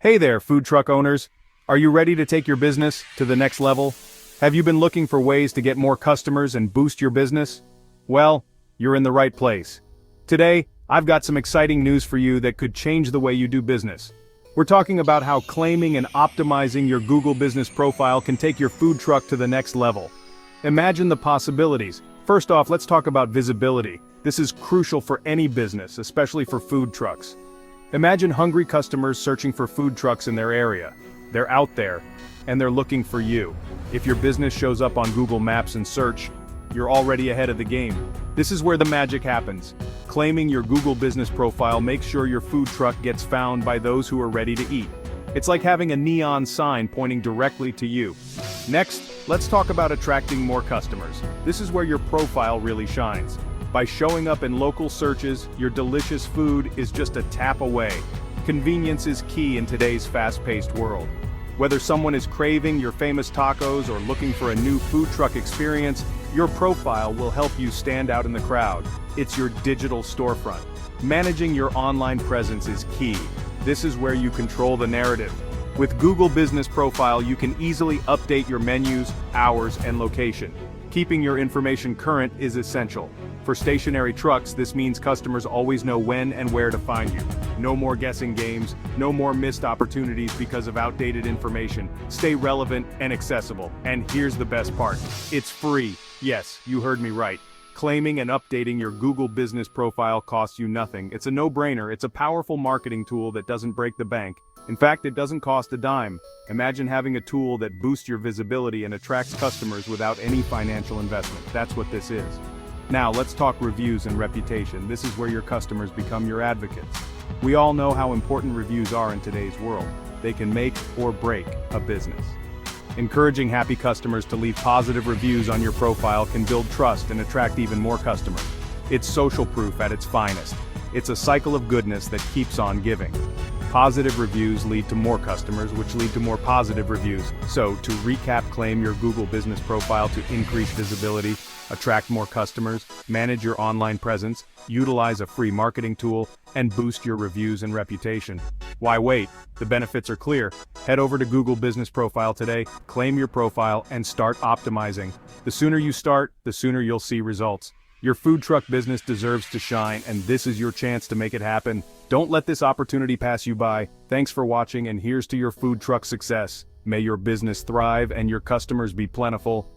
Hey there, food truck owners. Are you ready to take your business to the next level? Have you been looking for ways to get more customers and boost your business? Well, you're in the right place. Today, I've got some exciting news for you that could change the way you do business. We're talking about how claiming and optimizing your Google business profile can take your food truck to the next level. Imagine the possibilities. First off, let's talk about visibility. This is crucial for any business, especially for food trucks. Imagine hungry customers searching for food trucks in their area. They're out there, and they're looking for you. If your business shows up on Google Maps and search, you're already ahead of the game. This is where the magic happens. Claiming your Google business profile makes sure your food truck gets found by those who are ready to eat. It's like having a neon sign pointing directly to you. Next, let's talk about attracting more customers. This is where your profile really shines. By showing up in local searches, your delicious food is just a tap away. Convenience is key in today's fast-paced world. Whether someone is craving your famous tacos or looking for a new food truck experience, your profile will help you stand out in the crowd. It's your digital storefront. Managing your online presence is key. This is where you control the narrative. With Google Business Profile, you can easily update your menus, hours, and location. Keeping your information current is essential. For stationary trucks, this means customers always know when and where to find you. No more guessing games, no more missed opportunities because of outdated information. Stay relevant and accessible. And here's the best part. It's free. Yes, you heard me right. Claiming and updating your Google Business Profile costs you nothing. It's a no-brainer. It's a powerful marketing tool that doesn't break the bank. In fact, it doesn't cost a dime. Imagine having a tool that boosts your visibility and attracts customers without any financial investment. That's what this is. Now, let's talk reviews and reputation. This is where your customers become your advocates. We all know how important reviews are in today's world. They can make or break a business. Encouraging happy customers to leave positive reviews on your profile can build trust and attract even more customers. It's social proof at its finest. It's a cycle of goodness that keeps on giving. Positive reviews lead to more customers, which lead to more positive reviews. So, to recap, claim your Google Business Profile to increase visibility, attract more customers, manage your online presence, utilize a free marketing tool, and boost your reviews and reputation. Why wait? The benefits are clear. Head over to Google Business Profile today, claim your profile, and start optimizing. The sooner you start, the sooner you'll see results. Your food truck business deserves to shine, and this is your chance to make it happen. Don't let this opportunity pass you by. Thanks for watching, and here's to your food truck success. May your business thrive and your customers be plentiful.